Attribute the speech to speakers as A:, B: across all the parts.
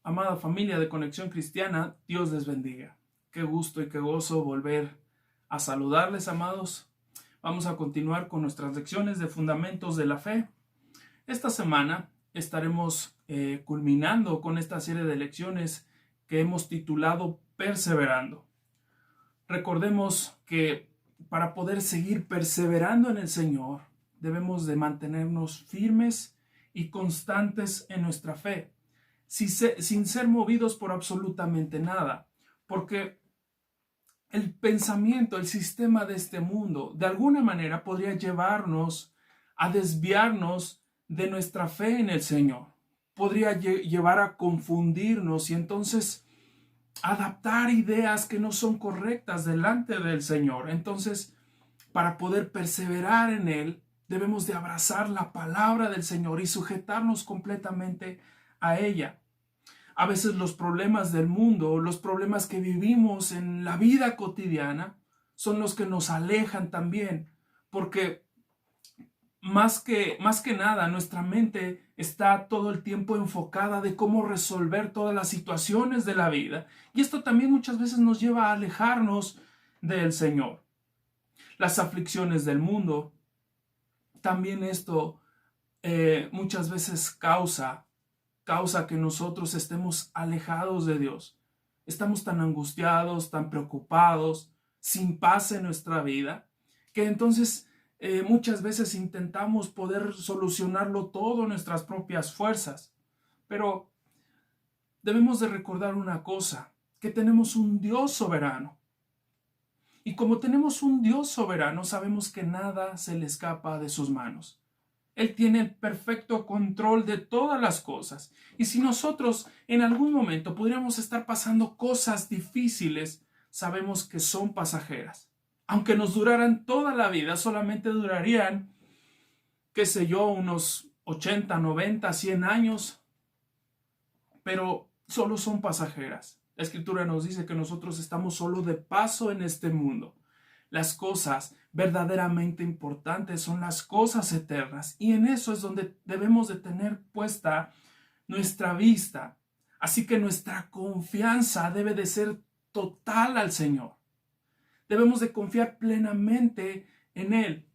A: Amada familia de Conexión Cristiana, Dios les bendiga. Qué gusto y qué gozo volver a saludarles, amados. Vamos a continuar con nuestras lecciones de fundamentos de la fe. Esta semana estaremos culminando con esta serie de lecciones que hemos titulado Perseverando. Recordemos que para poder seguir perseverando en el Señor, debemos de mantenernos firmes y constantes en nuestra fe, sin ser movidos por absolutamente nada, porque el pensamiento, el sistema de este mundo, de alguna manera podría llevarnos a desviarnos de nuestra fe en el Señor. Podría llevar a confundirnos y entonces adaptar ideas que no son correctas delante del Señor. Entonces, para poder perseverar en Él, debemos de abrazar la palabra del Señor y sujetarnos completamente a ella. A veces los problemas del mundo, los problemas que vivimos en la vida cotidiana, son los que nos alejan también, porque más que nada nuestra mente está todo el tiempo enfocada de cómo resolver todas las situaciones de la vida, y esto también muchas veces nos lleva a alejarnos del Señor. Las aflicciones del mundo, también esto muchas veces causa que nosotros estemos alejados de Dios. Estamos tan angustiados, tan preocupados, sin paz en nuestra vida, que entonces muchas veces intentamos poder solucionarlo todo en nuestras propias fuerzas. Pero debemos de recordar una cosa, que tenemos un Dios soberano. Y como tenemos un Dios soberano, sabemos que nada se le escapa de sus manos. Él tiene el perfecto control de todas las cosas. Y si nosotros en algún momento podríamos estar pasando cosas difíciles, sabemos que son pasajeras. Aunque nos duraran toda la vida, solamente durarían, qué sé yo, unos 80, 90, 100 años. Pero solo son pasajeras. La Escritura nos dice que nosotros estamos solo de paso en este mundo. Las cosas verdaderamente importantes son las cosas eternas, y en eso es donde debemos de tener puesta nuestra vista. Así que nuestra confianza debe de ser total al Señor. Debemos de confiar plenamente en Él.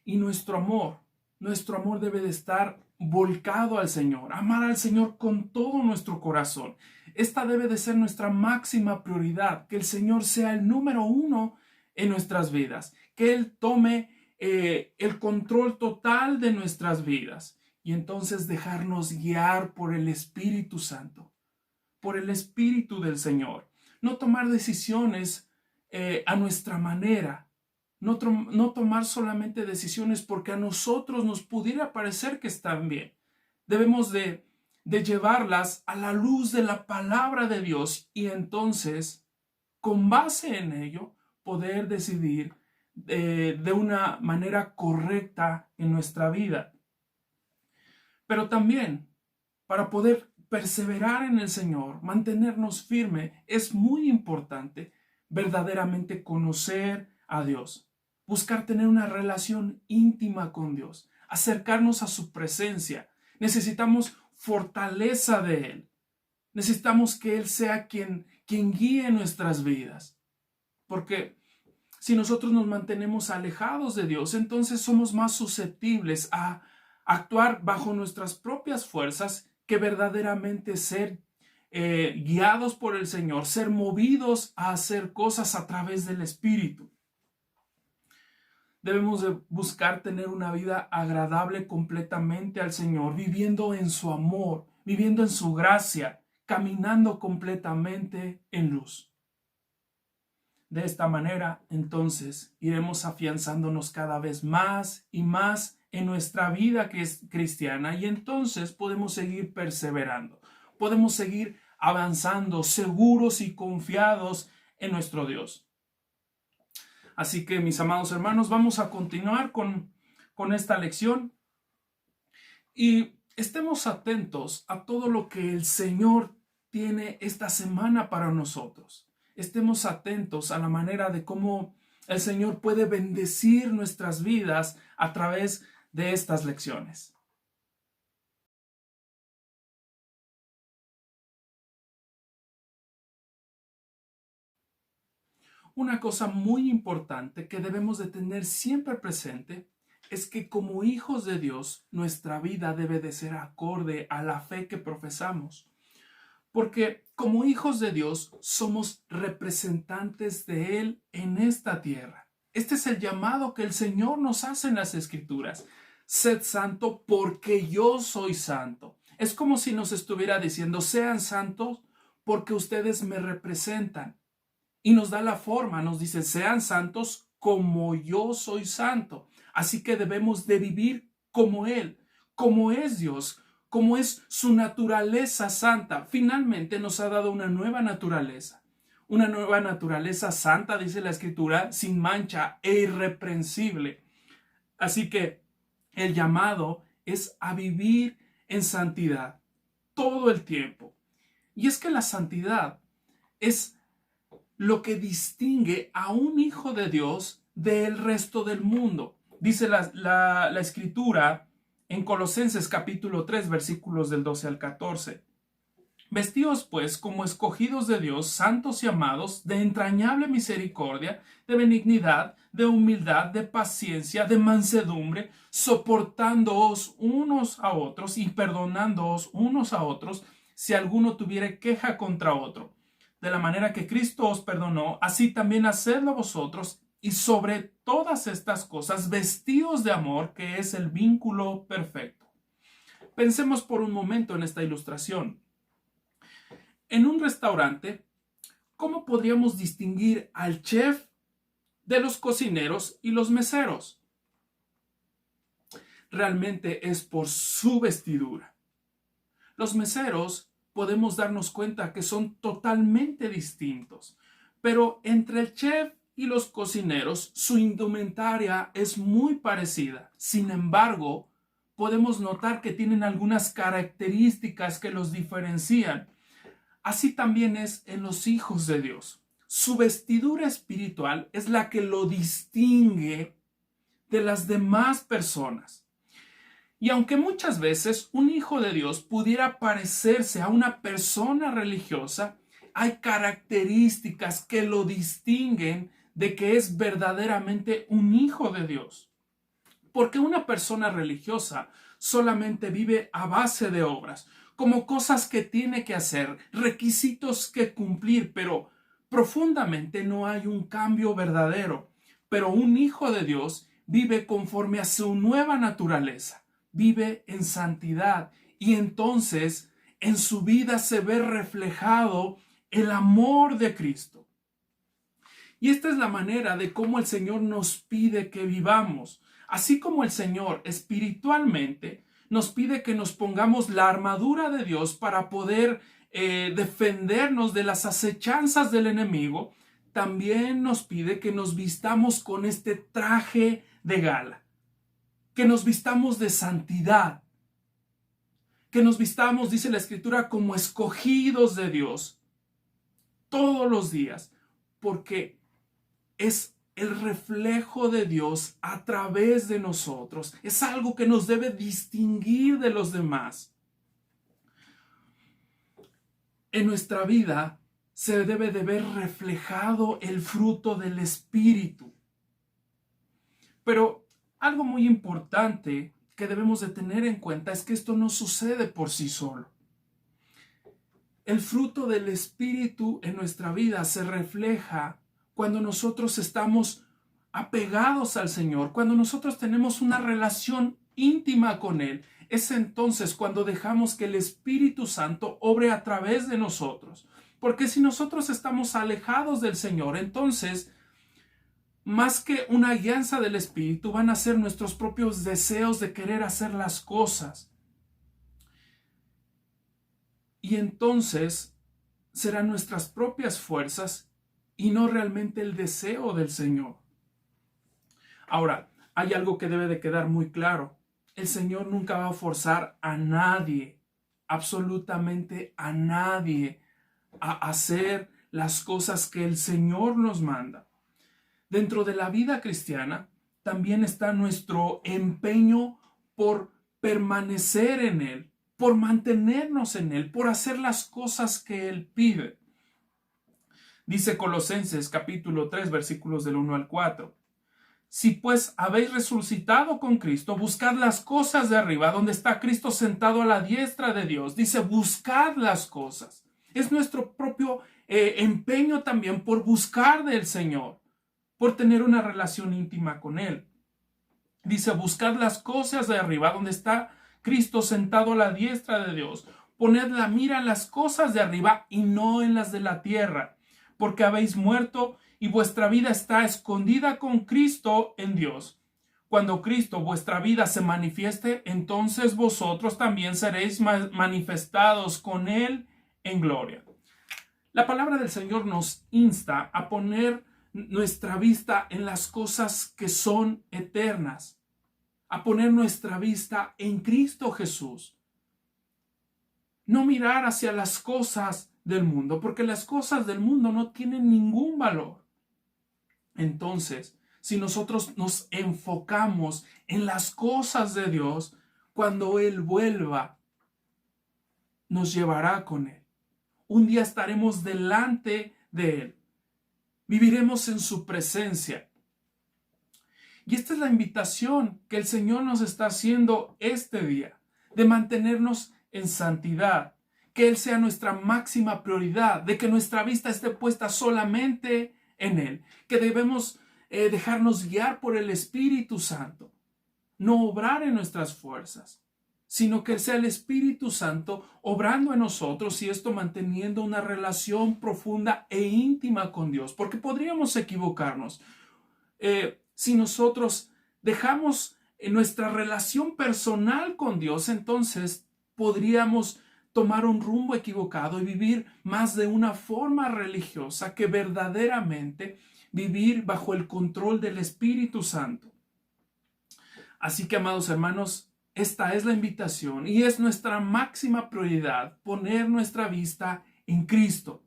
A: Y nuestro amor debe de estar volcado al Señor, amar al Señor con todo nuestro corazón. Esta debe de ser nuestra máxima prioridad, que el Señor sea el número uno en nuestras vidas, que Él tome el control total de nuestras vidas, y entonces dejarnos guiar por el Espíritu Santo, por el Espíritu del Señor. No tomar decisiones a nuestra manera, no tomar solamente decisiones porque a nosotros nos pudiera parecer que están bien. Debemos de llevarlas a la luz de la palabra de Dios, y entonces, con base en ello, poder decidir de una manera correcta en nuestra vida. Pero también, para poder perseverar en el Señor, mantenernos firme, es muy importante verdaderamente conocer a Dios, buscar tener una relación íntima con Dios, acercarnos a su presencia. Necesitamos fortaleza de Él. Necesitamos que Él sea quien guíe nuestras vidas. Porque si nosotros nos mantenemos alejados de Dios, entonces somos más susceptibles a actuar bajo nuestras propias fuerzas que verdaderamente ser guiados por el Señor, ser movidos a hacer cosas a través del Espíritu. Debemos de buscar tener una vida agradable completamente al Señor, viviendo en su amor, viviendo en su gracia, caminando completamente en luz. De esta manera, entonces, iremos afianzándonos cada vez más y más en nuestra vida que es cristiana, y entonces podemos seguir perseverando, podemos seguir avanzando seguros y confiados en nuestro Dios. Así que, mis amados hermanos, vamos a continuar con esta lección y estemos atentos a todo lo que el Señor tiene esta semana para nosotros. Estemos atentos a la manera de cómo el Señor puede bendecir nuestras vidas a través de estas lecciones. Una cosa muy importante que debemos de tener siempre presente es que como hijos de Dios, nuestra vida debe de ser acorde a la fe que profesamos. Porque como hijos de Dios somos representantes de Él en esta tierra. Este es el llamado que el Señor nos hace en las Escrituras. Sed santo porque yo soy santo. Es como si nos estuviera diciendo, sean santos porque ustedes me representan. Y nos da la forma, nos dice, sean santos como yo soy santo. Así que debemos de vivir como Él, como es Dios, como es su naturaleza santa. Finalmente nos ha dado una nueva naturaleza santa, dice la Escritura, sin mancha e irreprensible. Así que el llamado es a vivir en santidad todo el tiempo. Y es que la santidad es lo que distingue a un hijo de Dios del resto del mundo. Dice la Escritura en Colosenses capítulo 3, versículos del 12 al 14. Vestíos pues como escogidos de Dios, santos y amados, de entrañable misericordia, de benignidad, de humildad, de paciencia, de mansedumbre, soportándoos unos a otros y perdonándoos unos a otros, si alguno tuviere queja contra otro. De la manera que Cristo os perdonó, así también hacedlo vosotros, y sobre todas estas cosas vestíos de amor, que es el vínculo perfecto. Pensemos por un momento en esta ilustración. En un restaurante, ¿cómo podríamos distinguir al chef de los cocineros y los meseros? Realmente es por su vestidura. Los meseros podemos darnos cuenta que son totalmente distintos, pero entre el chef y los cocineros su indumentaria es muy parecida. Sin embargo, podemos notar que tienen algunas características que los diferencian. Así también es en los hijos de Dios. Su vestidura espiritual es la que lo distingue de las demás personas. Y aunque muchas veces un hijo de Dios pudiera parecerse a una persona religiosa, hay características que lo distinguen de que es verdaderamente un hijo de Dios. Porque una persona religiosa solamente vive a base de obras, como cosas que tiene que hacer, requisitos que cumplir, pero profundamente no hay un cambio verdadero. Pero un hijo de Dios vive conforme a su nueva naturaleza, vive en santidad y entonces en su vida se ve reflejado el amor de Cristo. Y esta es la manera de cómo el Señor nos pide que vivamos. Así como el Señor espiritualmente nos pide que nos pongamos la armadura de Dios para poder defendernos de las acechanzas del enemigo, también nos pide que nos vistamos con este traje de gala, que nos vistamos de santidad, que nos vistamos, dice la Escritura, como escogidos de Dios todos los días, porque es el reflejo de Dios a través de nosotros. Es algo que nos debe distinguir de los demás. En nuestra vida se debe de ver reflejado el fruto del Espíritu. Pero algo muy importante que debemos de tener en cuenta es que esto no sucede por sí solo. El fruto del Espíritu en nuestra vida se refleja cuando nosotros estamos apegados al Señor, cuando nosotros tenemos una relación íntima con Él. Es entonces cuando dejamos que el Espíritu Santo obre a través de nosotros. Porque si nosotros estamos alejados del Señor, entonces, más que una guianza del Espíritu, van a ser nuestros propios deseos de querer hacer las cosas. Y entonces serán nuestras propias fuerzas y no realmente el deseo del Señor. Ahora, hay algo que debe de quedar muy claro. El Señor nunca va a forzar a nadie, absolutamente a nadie, a hacer las cosas que el Señor nos manda. Dentro de la vida cristiana también está nuestro empeño por permanecer en Él, por mantenernos en Él, por hacer las cosas que Él pide. Dice Colosenses capítulo 3 versículos del 1 al 4. Si pues habéis resucitado con Cristo, buscad las cosas de arriba, donde está Cristo sentado a la diestra de Dios. Dice, buscad las cosas. Es nuestro propio empeño también por buscar del Señor, por tener una relación íntima con Él. Dice, buscad las cosas de arriba, donde está Cristo sentado a la diestra de Dios. Poned la mira en las cosas de arriba y no en las de la tierra, porque habéis muerto y vuestra vida está escondida con Cristo en Dios. Cuando Cristo, vuestra vida, se manifieste, entonces vosotros también seréis manifestados con Él en gloria. La palabra del Señor nos insta a poner nuestra vista en las cosas que son eternas, a poner nuestra vista en Cristo Jesús. No mirar hacia las cosas del mundo, porque las cosas del mundo no tienen ningún valor. Entonces, si nosotros nos enfocamos en las cosas de Dios, cuando Él vuelva, nos llevará con Él. Un día estaremos delante de Él. Viviremos en su presencia. Y esta es la invitación que el Señor nos está haciendo este día, de mantenernos en santidad, que Él sea nuestra máxima prioridad, de que nuestra vista esté puesta solamente en Él, que debemos dejarnos guiar por el Espíritu Santo, no obrar en nuestras fuerzas, sino que sea el Espíritu Santo obrando en nosotros y esto manteniendo una relación profunda e íntima con Dios, porque podríamos equivocarnos. Si nosotros dejamos nuestra relación personal con Dios, entonces podríamos tomar un rumbo equivocado y vivir más de una forma religiosa que verdaderamente vivir bajo el control del Espíritu Santo. Así que, amados hermanos, esta es la invitación y es nuestra máxima prioridad, poner nuestra vista en Cristo.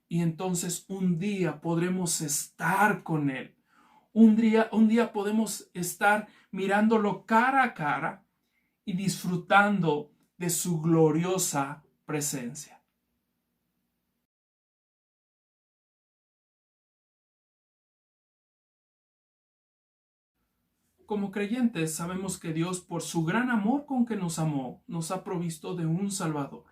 A: Y entonces un día podremos estar con Él. Un día podemos estar mirándolo cara a cara y disfrutando de su gloriosa presencia. Como creyentes sabemos que Dios, por su gran amor con que nos amó, nos ha provisto de un Salvador.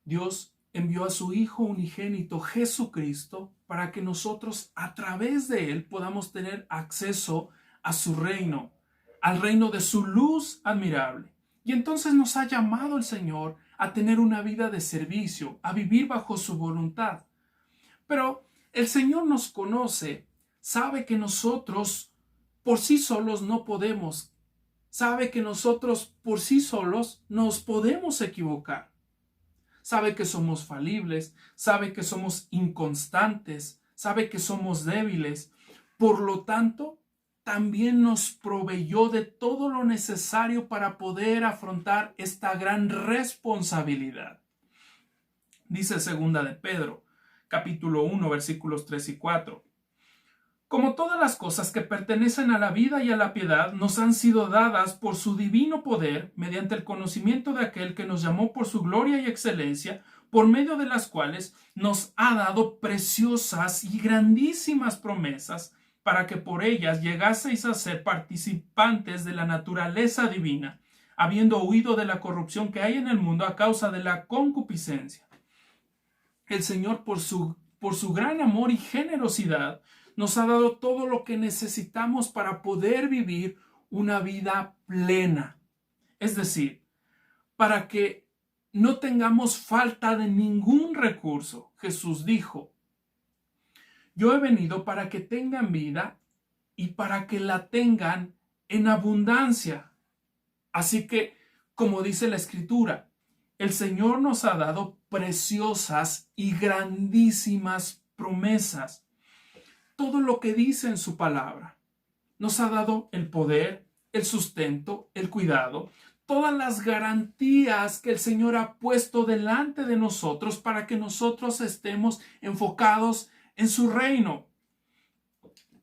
A: Dios envió a su Hijo unigénito, Jesucristo, para que nosotros a través de Él podamos tener acceso a su reino, al reino de su luz admirable. Y entonces nos ha llamado el Señor a tener una vida de servicio, a vivir bajo su voluntad. Pero el Señor nos conoce, sabe que nosotros por sí solos no podemos, sabe que nosotros por sí solos nos podemos equivocar. Sabe que somos falibles, sabe que somos inconstantes, sabe que somos débiles. Por lo tanto, también nos proveyó de todo lo necesario para poder afrontar esta gran responsabilidad. Dice segunda de Pedro, capítulo 1, versículos 3 y 4. Como todas las cosas que pertenecen a la vida y a la piedad nos han sido dadas por su divino poder, mediante el conocimiento de aquel que nos llamó por su gloria y excelencia, por medio de las cuales nos ha dado preciosas y grandísimas promesas, para que por ellas llegaseis a ser participantes de la naturaleza divina, habiendo huido de la corrupción que hay en el mundo a causa de la concupiscencia. El Señor, por su gran amor y generosidad, nos ha dado todo lo que necesitamos para poder vivir una vida plena. Es decir, para que no tengamos falta de ningún recurso. Jesús dijo, yo he venido para que tengan vida y para que la tengan en abundancia. Así que, como dice la Escritura, el Señor nos ha dado preciosas y grandísimas promesas. todo lo que dice en su palabra. Nos ha dado el poder, el sustento, el cuidado, todas las garantías que el Señor ha puesto delante de nosotros para que nosotros estemos enfocados en su reino.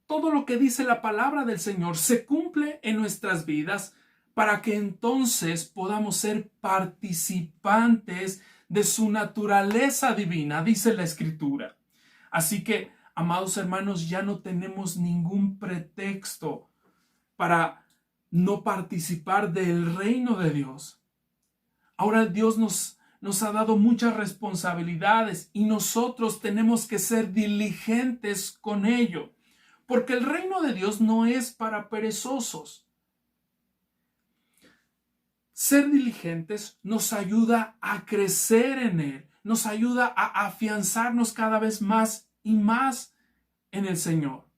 A: Todo lo que dice la palabra del Señor se cumple en nuestras vidas para que entonces podamos ser participantes de su naturaleza divina, dice la Escritura. Así que, amados hermanos, ya no tenemos ningún pretexto para no participar del reino de Dios. Ahora Dios nos ha dado muchas responsabilidades y nosotros tenemos que ser diligentes con ello, porque el reino de Dios no es para perezosos. Ser diligentes nos ayuda a crecer en Él, nos ayuda a afianzarnos cada vez más y más en el Señor.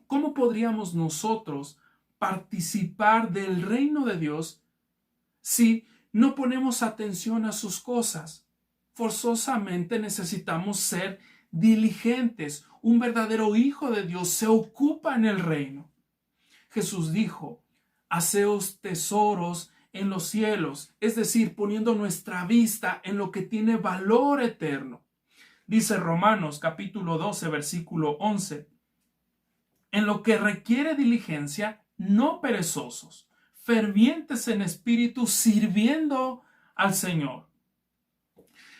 A: ¿Cómo podríamos nosotros participar del reino de Dios si no ponemos atención a sus cosas? Forzosamente necesitamos ser diligentes. Un verdadero hijo de Dios se ocupa en el reino. Jesús dijo: haceos tesoros en los cielos, es decir, poniendo nuestra vista en lo que tiene valor eterno. Dice Romanos capítulo 12, versículo 11, en lo que requiere diligencia, no perezosos, fervientes en espíritu, sirviendo al Señor.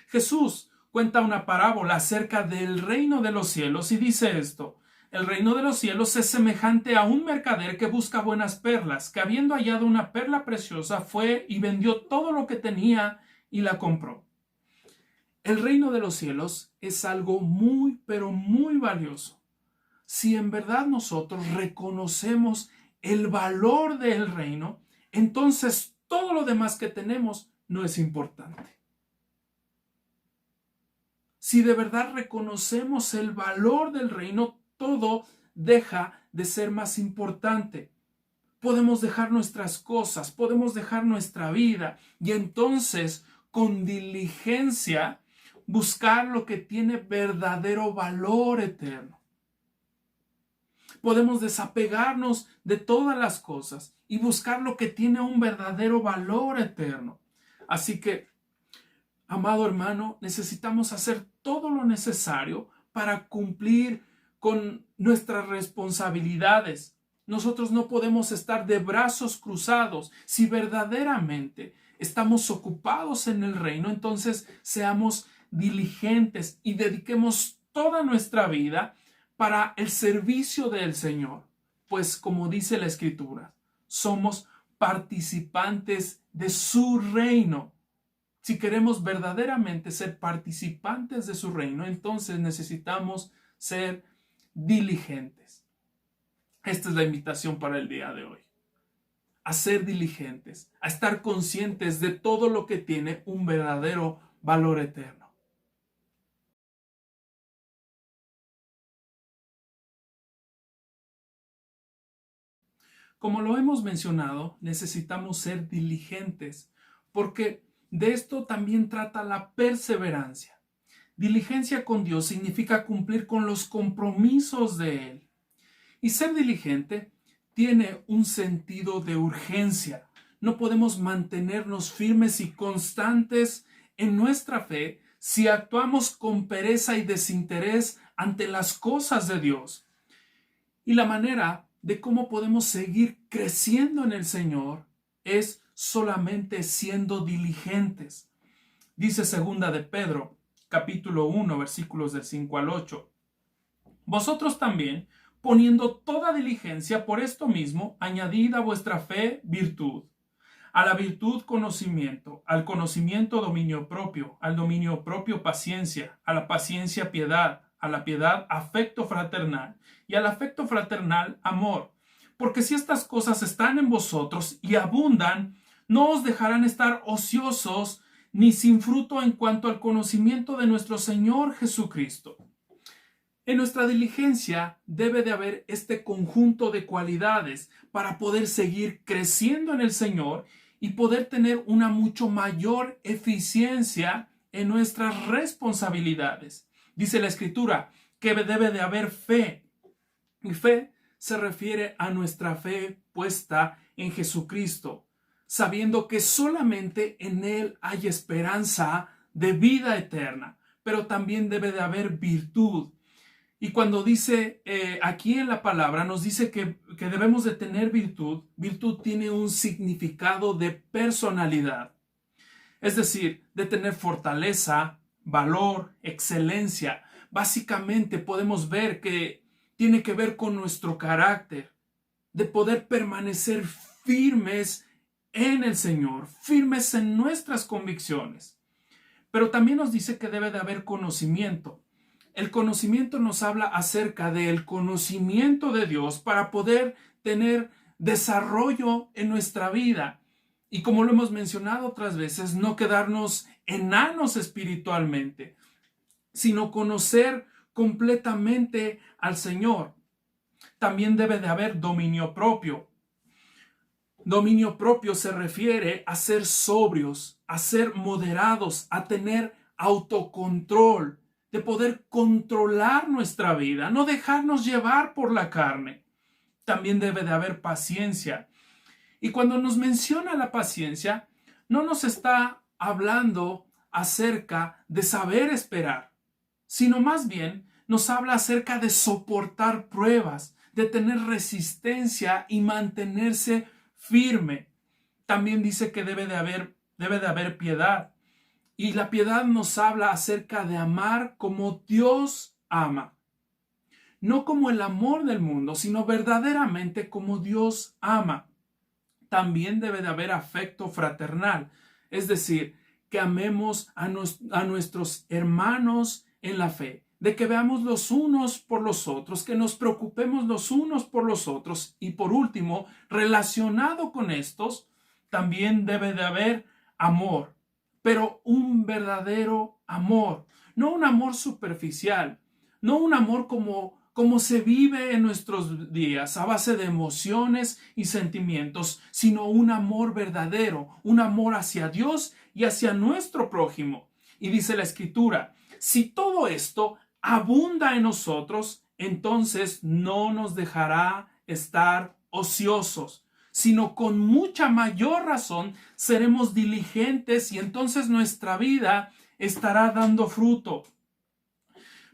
A: Jesús cuenta una parábola acerca del reino de los cielos y dice esto: el reino de los cielos es semejante a un mercader que busca buenas perlas, que habiendo hallado una perla preciosa, fue y vendió todo lo que tenía y la compró. El reino de los cielos es algo muy, pero muy valioso. Si en verdad nosotros reconocemos el valor del reino, entonces todo lo demás que tenemos no es importante. Si de verdad reconocemos el valor del reino, todo deja de ser más importante. Podemos dejar nuestras cosas, podemos dejar nuestra vida y entonces con diligencia buscar lo que tiene verdadero valor eterno. Podemos desapegarnos de todas las cosas y buscar lo que tiene un verdadero valor eterno. Así que, amado hermano, necesitamos hacer todo lo necesario para cumplir con nuestras responsabilidades. Nosotros no podemos estar de brazos cruzados. Si verdaderamente estamos ocupados en el reino, entonces seamos diligentes y dediquemos toda nuestra vida para el servicio del Señor. Pues como dice la Escritura, somos participantes de su reino. Si queremos verdaderamente ser participantes de su reino, entonces necesitamos ser diligentes. Esta es la invitación para el día de hoy. A ser diligentes, a estar conscientes de todo lo que tiene un verdadero valor eterno. Como lo hemos mencionado, necesitamos ser diligentes, porque de esto también trata la perseverancia. Diligencia con Dios significa cumplir con los compromisos de Él. Y ser diligente tiene un sentido de urgencia. No podemos mantenernos firmes y constantes en nuestra fe si actuamos con pereza y desinterés ante las cosas de Dios. Y la manera de cómo podemos seguir creciendo en el Señor es solamente siendo diligentes. Dice segunda de Pedro, capítulo 1, versículos del 5 al 8. Vosotros también, poniendo toda diligencia, por esto mismo, añadid a vuestra fe virtud, a la virtud conocimiento, al conocimiento dominio propio, al dominio propio paciencia, a la paciencia piedad, a la piedad afecto fraternal y al afecto fraternal amor. Porque si estas cosas están en vosotros y abundan, no os dejarán estar ociosos ni sin fruto en cuanto al conocimiento de nuestro Señor Jesucristo. En nuestra diligencia debe de haber este conjunto de cualidades para poder seguir creciendo en el Señor y poder tener una mucho mayor eficiencia en nuestras responsabilidades. Dice la Escritura que debe de haber fe. Y fe se refiere a nuestra fe puesta en Jesucristo, sabiendo que solamente en Él hay esperanza de vida eterna, pero también debe de haber virtud. Y cuando dice aquí en la palabra, nos dice que debemos de tener virtud, virtud tiene un significado de personalidad, es decir, de tener fortaleza, valor, excelencia. Básicamente podemos ver que tiene que ver con nuestro carácter, de poder permanecer firmes en el Señor, firmes en nuestras convicciones. Pero también nos dice que debe de haber conocimiento. El conocimiento nos habla acerca del conocimiento de Dios para poder tener desarrollo en nuestra vida. Y como lo hemos mencionado otras veces, no quedarnos enanos espiritualmente, sino conocer completamente al Señor. También debe de haber dominio propio. Dominio propio se refiere a ser sobrios, a ser moderados, a tener autocontrol, de poder controlar nuestra vida, no dejarnos llevar por la carne. También debe de haber paciencia. Y cuando nos menciona la paciencia, no nos está hablando acerca de saber esperar, sino más bien nos habla acerca de soportar pruebas, de tener resistencia y mantenerse firme. También dice que debe de haber piedad. Y la piedad nos habla acerca de amar como Dios ama. No como el amor del mundo, sino verdaderamente como Dios ama. También debe de haber afecto fraternal, es decir, que amemos a nuestros hermanos en la fe, de que veamos los unos por los otros, que nos preocupemos los unos por los otros. Y por último, relacionado con estos, también debe de haber amor, pero un verdadero amor, no un amor superficial, no un amor como se vive en nuestros días, a base de emociones y sentimientos, sino un amor verdadero, un amor hacia Dios y hacia nuestro prójimo. Y dice la Escritura, si todo esto abunda en nosotros, entonces no nos dejará estar ociosos, sino con mucha mayor razón seremos diligentes y entonces nuestra vida estará dando fruto.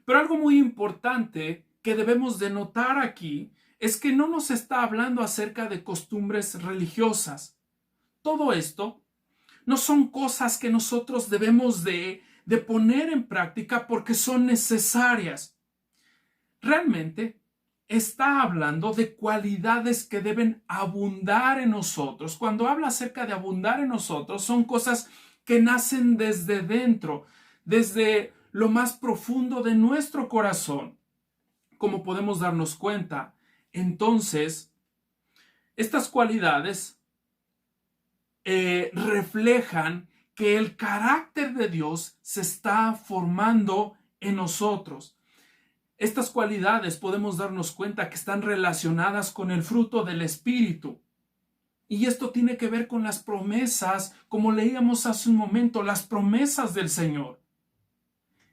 A: Pero algo muy importante que debemos de notar aquí es que no nos está hablando acerca de costumbres religiosas. Todo esto no son cosas que nosotros debemos de poner en práctica porque son necesarias. Realmente está hablando de cualidades que deben abundar en nosotros. Cuando habla acerca de abundar en nosotros, son cosas que nacen desde dentro, desde lo más profundo de nuestro corazón. Como podemos darnos cuenta, entonces, estas cualidades reflejan que el carácter de Dios se está formando en nosotros. Estas cualidades podemos darnos cuenta que están relacionadas con el fruto del Espíritu. Y esto tiene que ver con las promesas, como leíamos hace un momento, las promesas del Señor.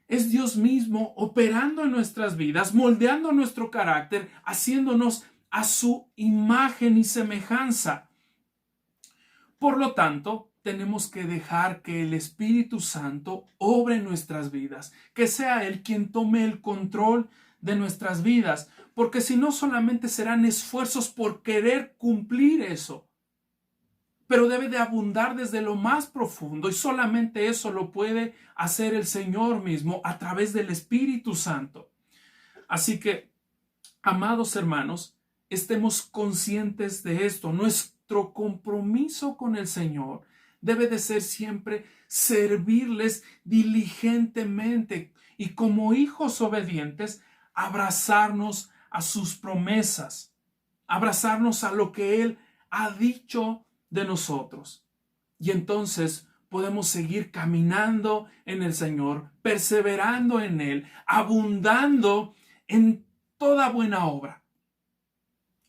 A: Es Dios mismo operando en nuestras vidas, moldeando nuestro carácter, haciéndonos a su imagen y semejanza. Por lo tanto, tenemos que dejar que el Espíritu Santo obre en nuestras vidas, que sea Él quien tome el control de nuestras vidas, porque si no solamente serán esfuerzos por querer cumplir eso, pero debe de abundar desde lo más profundo y solamente eso lo puede hacer el Señor mismo a través del Espíritu Santo. Así que, amados hermanos, estemos conscientes de esto. Nuestro compromiso con el Señor debe de ser siempre servirles diligentemente y como hijos obedientes abrazarnos a sus promesas, abrazarnos a lo que Él ha dicho de nosotros. Y entonces podemos seguir caminando en el Señor, perseverando en Él, abundando en toda buena obra.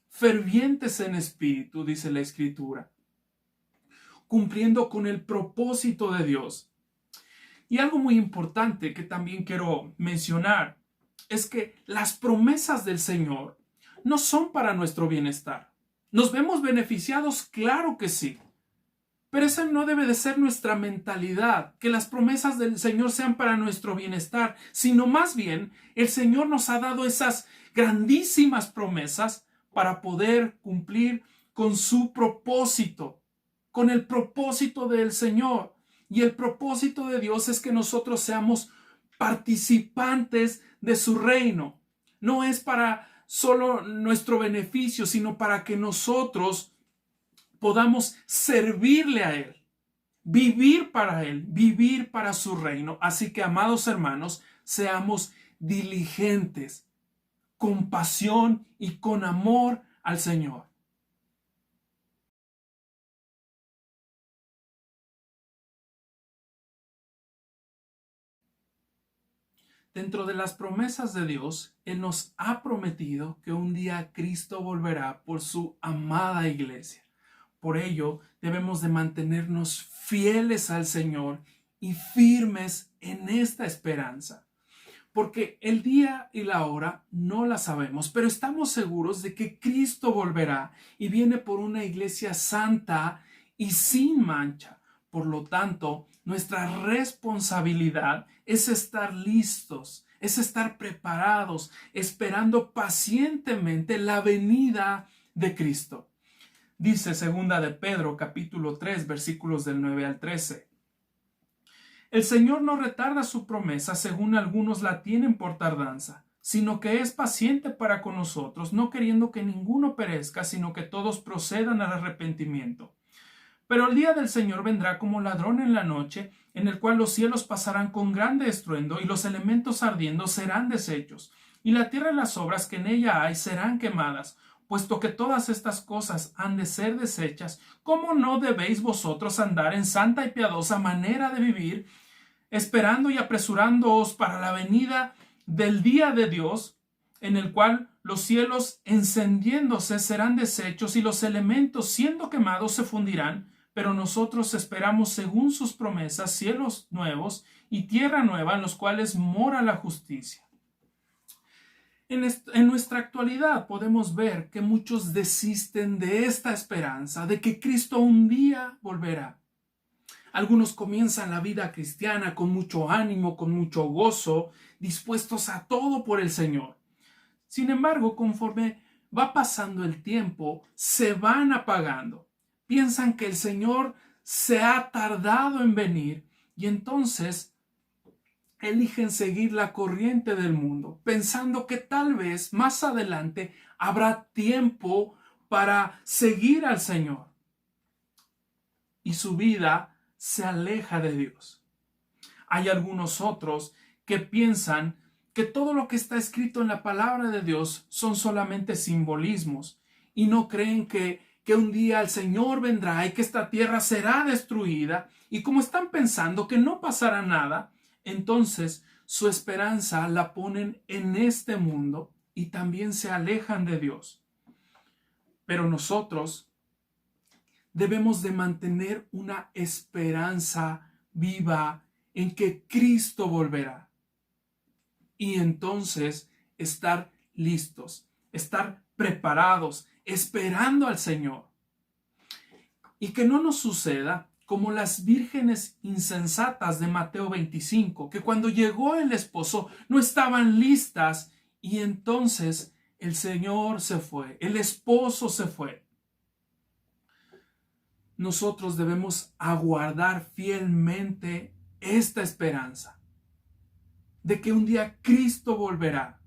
A: Fervientes en espíritu, dice la Escritura, cumpliendo con el propósito de Dios. Y algo muy importante que también quiero mencionar es que las promesas del Señor no son para nuestro bienestar. ¿Nos vemos beneficiados? Claro que sí. Pero esa no debe de ser nuestra mentalidad, que las promesas del Señor sean para nuestro bienestar, sino más bien el Señor nos ha dado esas grandísimas promesas para poder cumplir con su propósito, con el propósito del Señor. Y el propósito de Dios es que nosotros seamos participantes de su reino. No es para solo nuestro beneficio, sino para que nosotros podamos servirle a Él, vivir para Él, vivir para su reino. Así que, amados hermanos, seamos diligentes, con pasión y con amor al Señor. Dentro de las promesas de Dios, Él nos ha prometido que un día Cristo volverá por su amada iglesia. Por ello, debemos de mantenernos fieles al Señor y firmes en esta esperanza. Porque el día y la hora no la sabemos, pero estamos seguros de que Cristo volverá y viene por una iglesia santa y sin mancha. Por lo tanto, nuestra responsabilidad es estar listos, es estar preparados, esperando pacientemente la venida de Cristo. Dice segunda de Pedro, capítulo 3, versículos del 9 al 13. El Señor no retarda su promesa, según algunos la tienen por tardanza, sino que es paciente para con nosotros, no queriendo que ninguno perezca, sino que todos procedan al arrepentimiento. Pero el día del Señor vendrá como ladrón en la noche, en el cual los cielos pasarán con grande estruendo, y los elementos ardiendo serán deshechos, y la tierra y las obras que en ella hay serán quemadas. Puesto que todas estas cosas han de ser deshechas, ¿cómo no debéis vosotros andar en santa y piadosa manera de vivir, esperando y apresurándoos para la venida del día de Dios, en el cual los cielos encendiéndose serán deshechos y los elementos siendo quemados se fundirán? Pero nosotros esperamos, según sus promesas, cielos nuevos y tierra nueva en los cuales mora la justicia. En nuestra actualidad podemos ver que muchos desisten de esta esperanza, de que Cristo un día volverá. Algunos comienzan la vida cristiana con mucho ánimo, con mucho gozo, dispuestos a todo por el Señor. Sin embargo, conforme va pasando el tiempo, se van apagando. Piensan que el Señor se ha tardado en venir y entonces eligen seguir la corriente del mundo, pensando que tal vez más adelante habrá tiempo para seguir al Señor. Y su vida se aleja de Dios. Hay algunos otros que piensan que todo lo que está escrito en la palabra de Dios son solamente simbolismos y no creen que un día el Señor vendrá y que esta tierra será destruida, y como están pensando que no pasará nada, entonces su esperanza la ponen en este mundo y también se alejan de Dios. Pero nosotros debemos de mantener una esperanza viva en que Cristo volverá. Y entonces estar listos, estar preparados, esperando al Señor. Y que no nos suceda como las vírgenes insensatas de Mateo 25, que cuando llegó el esposo no estaban listas y entonces el Señor se fue, el esposo se fue. Nosotros debemos aguardar fielmente esta esperanza de que un día Cristo volverá,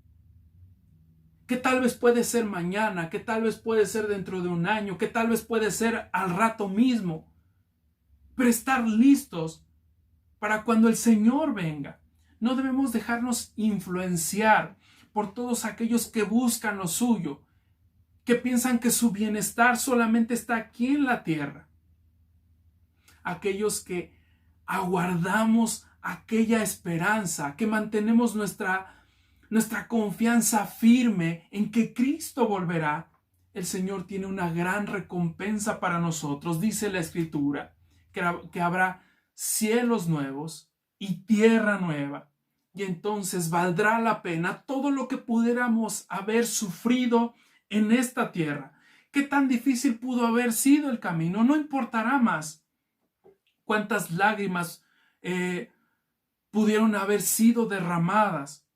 A: que tal vez puede ser mañana, que tal vez puede ser dentro de un año, que tal vez puede ser al rato mismo, pero estar listos para cuando el Señor venga. No debemos dejarnos influenciar por todos aquellos que buscan lo suyo, que piensan que su bienestar solamente está aquí en la tierra. Aquellos que aguardamos aquella esperanza, que mantenemos nuestra confianza firme en que Cristo volverá, el Señor tiene una gran recompensa para nosotros. Dice la Escritura que habrá cielos nuevos y tierra nueva. Y entonces valdrá la pena todo lo que pudiéramos haber sufrido en esta tierra. ¿Qué tan difícil pudo haber sido el camino? No importará más. ¿Cuántas lágrimas pudieron haber sido derramadas?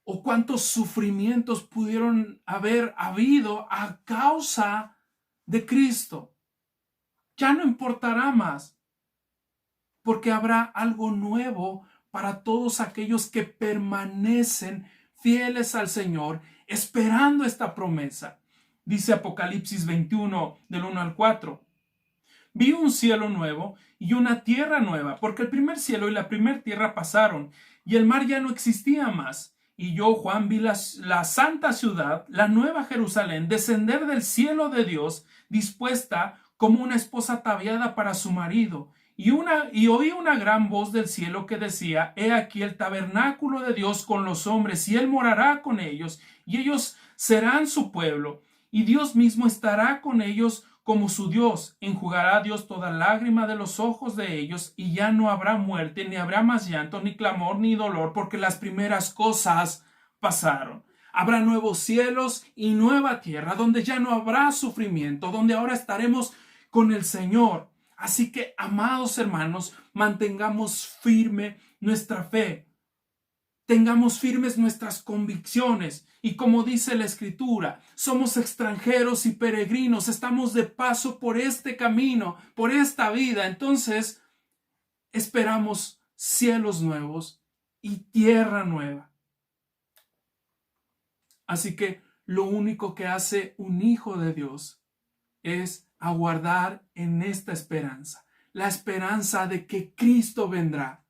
A: ¿O cuántos sufrimientos pudieron haber habido a causa de Cristo? Ya no importará más, porque habrá algo nuevo para todos aquellos que permanecen fieles al Señor, esperando esta promesa. Dice Apocalipsis 21, del 1 al 4. Vi un cielo nuevo y una tierra nueva, porque el primer cielo y la primera tierra pasaron, y el mar ya no existía más. Y yo, Juan, vi la santa ciudad, la nueva Jerusalén, descender del cielo de Dios, dispuesta como una esposa ataviada para su marido. Y oí una gran voz del cielo que decía: He aquí el tabernáculo de Dios con los hombres, y él morará con ellos, y ellos serán su pueblo, y Dios mismo estará con ellos como su Dios. Enjugará a Dios toda lágrima de los ojos de ellos, y ya no habrá muerte, ni habrá más llanto, ni clamor, ni dolor, porque las primeras cosas pasaron. Habrá nuevos cielos y nueva tierra, donde ya no habrá sufrimiento, donde ahora estaremos con el Señor. Así que, amados hermanos, mantengamos firme nuestra fe. Tengamos firmes nuestras convicciones, y como dice la Escritura, somos extranjeros y peregrinos, estamos de paso por este camino, por esta vida. Entonces esperamos cielos nuevos y tierra nueva. Así que lo único que hace un hijo de Dios es aguardar en esta esperanza, la esperanza de que Cristo vendrá.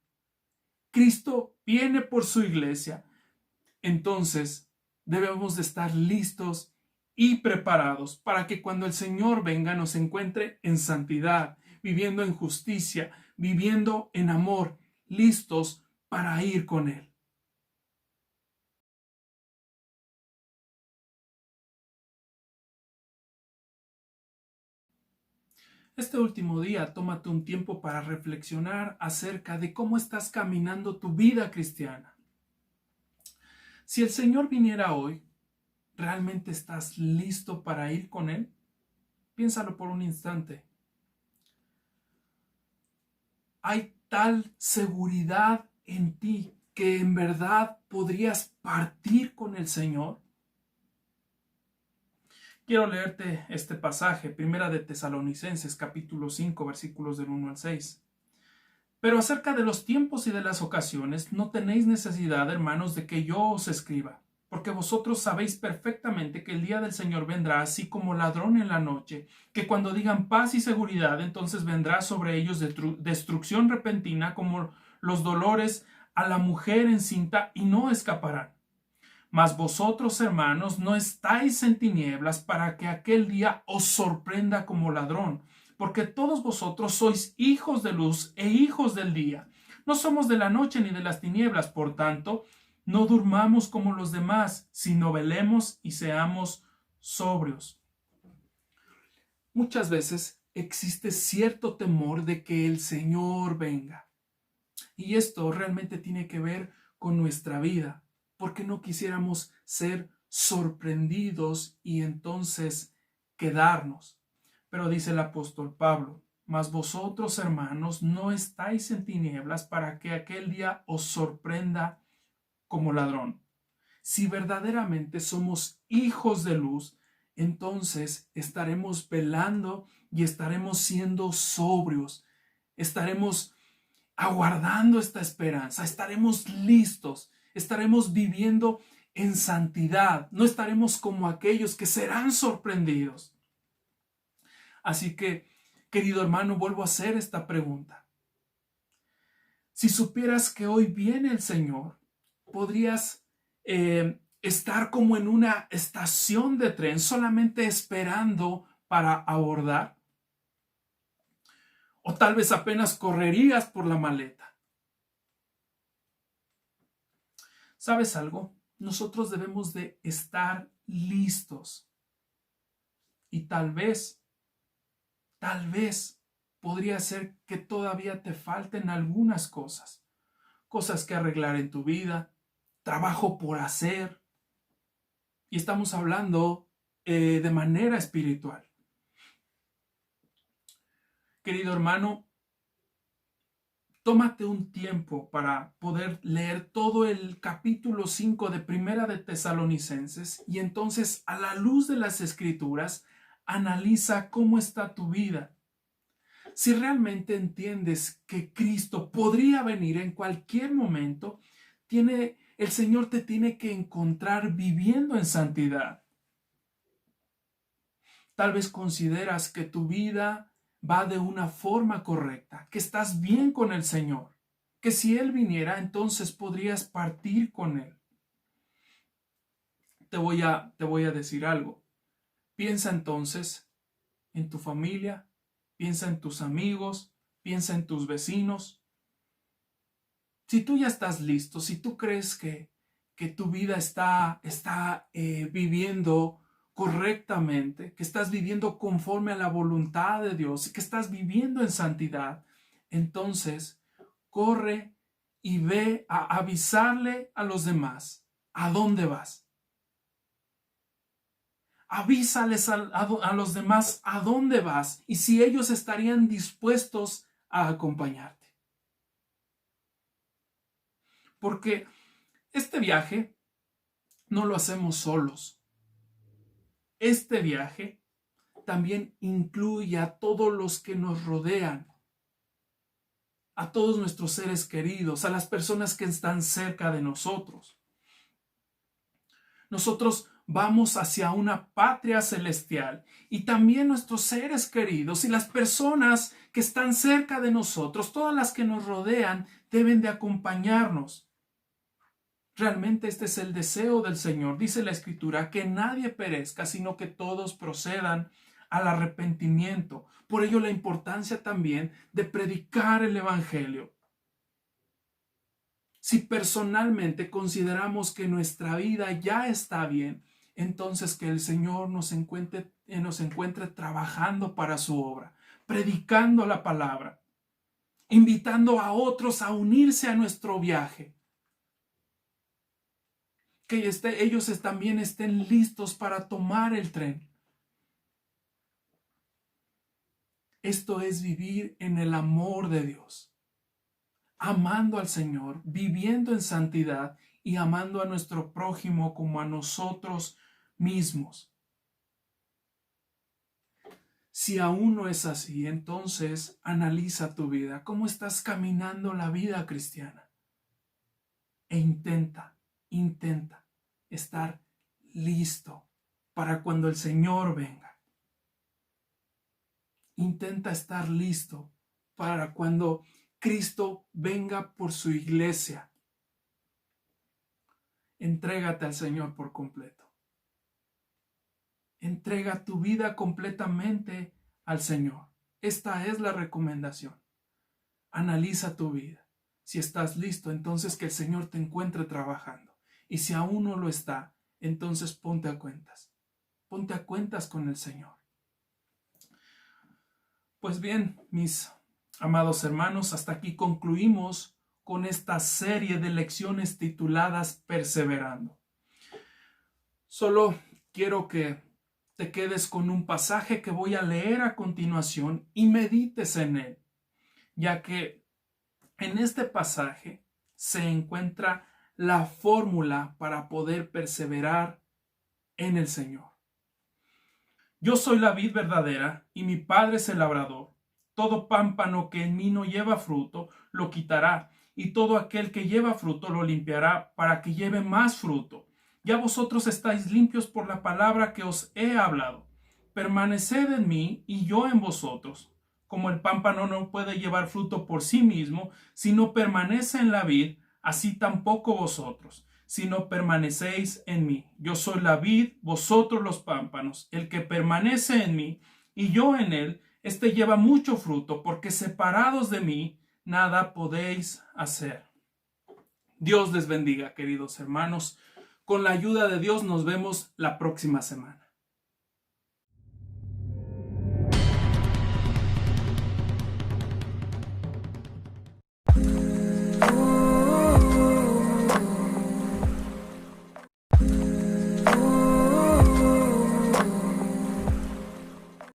A: Cristo viene por su iglesia. Entonces debemos de estar listos y preparados para que cuando el Señor venga nos encuentre en santidad, viviendo en justicia, viviendo en amor, listos para ir con Él. Este último día, tómate un tiempo para reflexionar acerca de cómo estás caminando tu vida cristiana. Si el Señor viniera hoy, ¿realmente estás listo para ir con Él? Piénsalo por un instante. ¿Hay tal seguridad en ti que en verdad podrías partir con el Señor? Quiero leerte este pasaje, Primera de Tesalonicenses, capítulo 5, versículos del 1 al 6. Pero acerca de los tiempos y de las ocasiones, no tenéis necesidad, hermanos, de que yo os escriba, porque vosotros sabéis perfectamente que el día del Señor vendrá así como ladrón en la noche, que cuando digan paz y seguridad, entonces vendrá sobre ellos destrucción repentina como los dolores a la mujer encinta, y no escaparán. Mas vosotros, hermanos, no estáis en tinieblas para que aquel día os sorprenda como ladrón, porque todos vosotros sois hijos de luz e hijos del día. No somos de la noche ni de las tinieblas, por tanto, no durmamos como los demás, sino velemos y seamos sobrios. Muchas veces existe cierto temor de que el Señor venga. Y esto realmente tiene que ver con nuestra vida, porque no quisiéramos ser sorprendidos y entonces quedarnos. Pero dice el apóstol Pablo: mas vosotros, hermanos, no estáis en tinieblas para que aquel día os sorprenda como ladrón. Si verdaderamente somos hijos de luz, entonces estaremos velando y estaremos siendo sobrios, estaremos aguardando esta esperanza, estaremos listos, estaremos viviendo en santidad, no estaremos como aquellos que serán sorprendidos. Así que, querido hermano, vuelvo a hacer esta pregunta. Si supieras que hoy viene el Señor, ¿podrías estar como en una estación de tren solamente esperando para abordar? O tal vez apenas correrías por la maleta. ¿Sabes algo? Nosotros debemos de estar listos. Y tal vez podría ser que todavía te falten algunas cosas. Cosas que arreglar en tu vida, trabajo por hacer. Y estamos hablando de manera espiritual. Querido hermano, tómate un tiempo para poder leer todo el capítulo 5 de Primera de Tesalonicenses y entonces, a la luz de las Escrituras, analiza cómo está tu vida. Si realmente entiendes que Cristo podría venir en cualquier momento, el Señor te tiene que encontrar viviendo en santidad. Tal vez consideras que tu vida va de una forma correcta, que estás bien con el Señor, que si Él viniera, entonces podrías partir con Él. Te voy a decir algo. Piensa entonces en tu familia, piensa en tus amigos, piensa en tus vecinos. Si tú ya estás listo, si tú crees que tu vida está viviendo correctamente, que estás viviendo conforme a la voluntad de Dios, que estás viviendo en santidad, entonces corre y ve a avisarle a los demás a dónde vas. Avísales a los demás a dónde vas y si ellos estarían dispuestos a acompañarte. Porque este viaje no lo hacemos solos. Este viaje también incluye a todos los que nos rodean, a todos nuestros seres queridos, a las personas que están cerca de nosotros. Nosotros vamos hacia una patria celestial y también nuestros seres queridos y las personas que están cerca de nosotros, todas las que nos rodean, deben de acompañarnos. Realmente este es el deseo del Señor. Dice la Escritura que nadie perezca, sino que todos procedan al arrepentimiento. Por ello la importancia también de predicar el Evangelio. Si personalmente consideramos que nuestra vida ya está bien, entonces que el Señor nos encuentre trabajando para su obra, predicando la palabra, invitando a otros a unirse a nuestro viaje. Que ellos también estén listos para tomar el tren. Esto es vivir en el amor de Dios, amando al Señor, viviendo en santidad y amando a nuestro prójimo como a nosotros mismos. Si aún no es así, entonces analiza tu vida, cómo estás caminando la vida cristiana e intenta estar listo para cuando el Señor venga. Intenta estar listo para cuando Cristo venga por su iglesia. Entrégate al Señor por completo. Entrega tu vida completamente al Señor. Esta es la recomendación. Analiza tu vida. Si estás listo, entonces que el Señor te encuentre trabajando. Y si aún no lo está, entonces ponte a cuentas. Ponte a cuentas con el Señor. Pues bien, mis amados hermanos, hasta aquí concluimos con esta serie de lecciones tituladas Perseverando. Solo quiero que te quedes con un pasaje que voy a leer a continuación y medites en él, ya que en este pasaje se encuentra la fórmula para poder perseverar en el Señor. Yo soy la vid verdadera y mi Padre es el labrador. Todo pámpano que en mí no lleva fruto lo quitará, y todo aquel que lleva fruto lo limpiará para que lleve más fruto. Ya vosotros estáis limpios por la palabra que os he hablado. Permaneced en mí y yo en vosotros. Como el pámpano no puede llevar fruto por sí mismo, si no permanece en la vid, así tampoco vosotros, si no permanecéis en mí. Yo soy la vid, vosotros los pámpanos. El que permanece en mí y yo en él, este lleva mucho fruto, porque separados de mí, nada podéis hacer. Dios les bendiga, queridos hermanos. Con la ayuda de Dios nos vemos la próxima semana.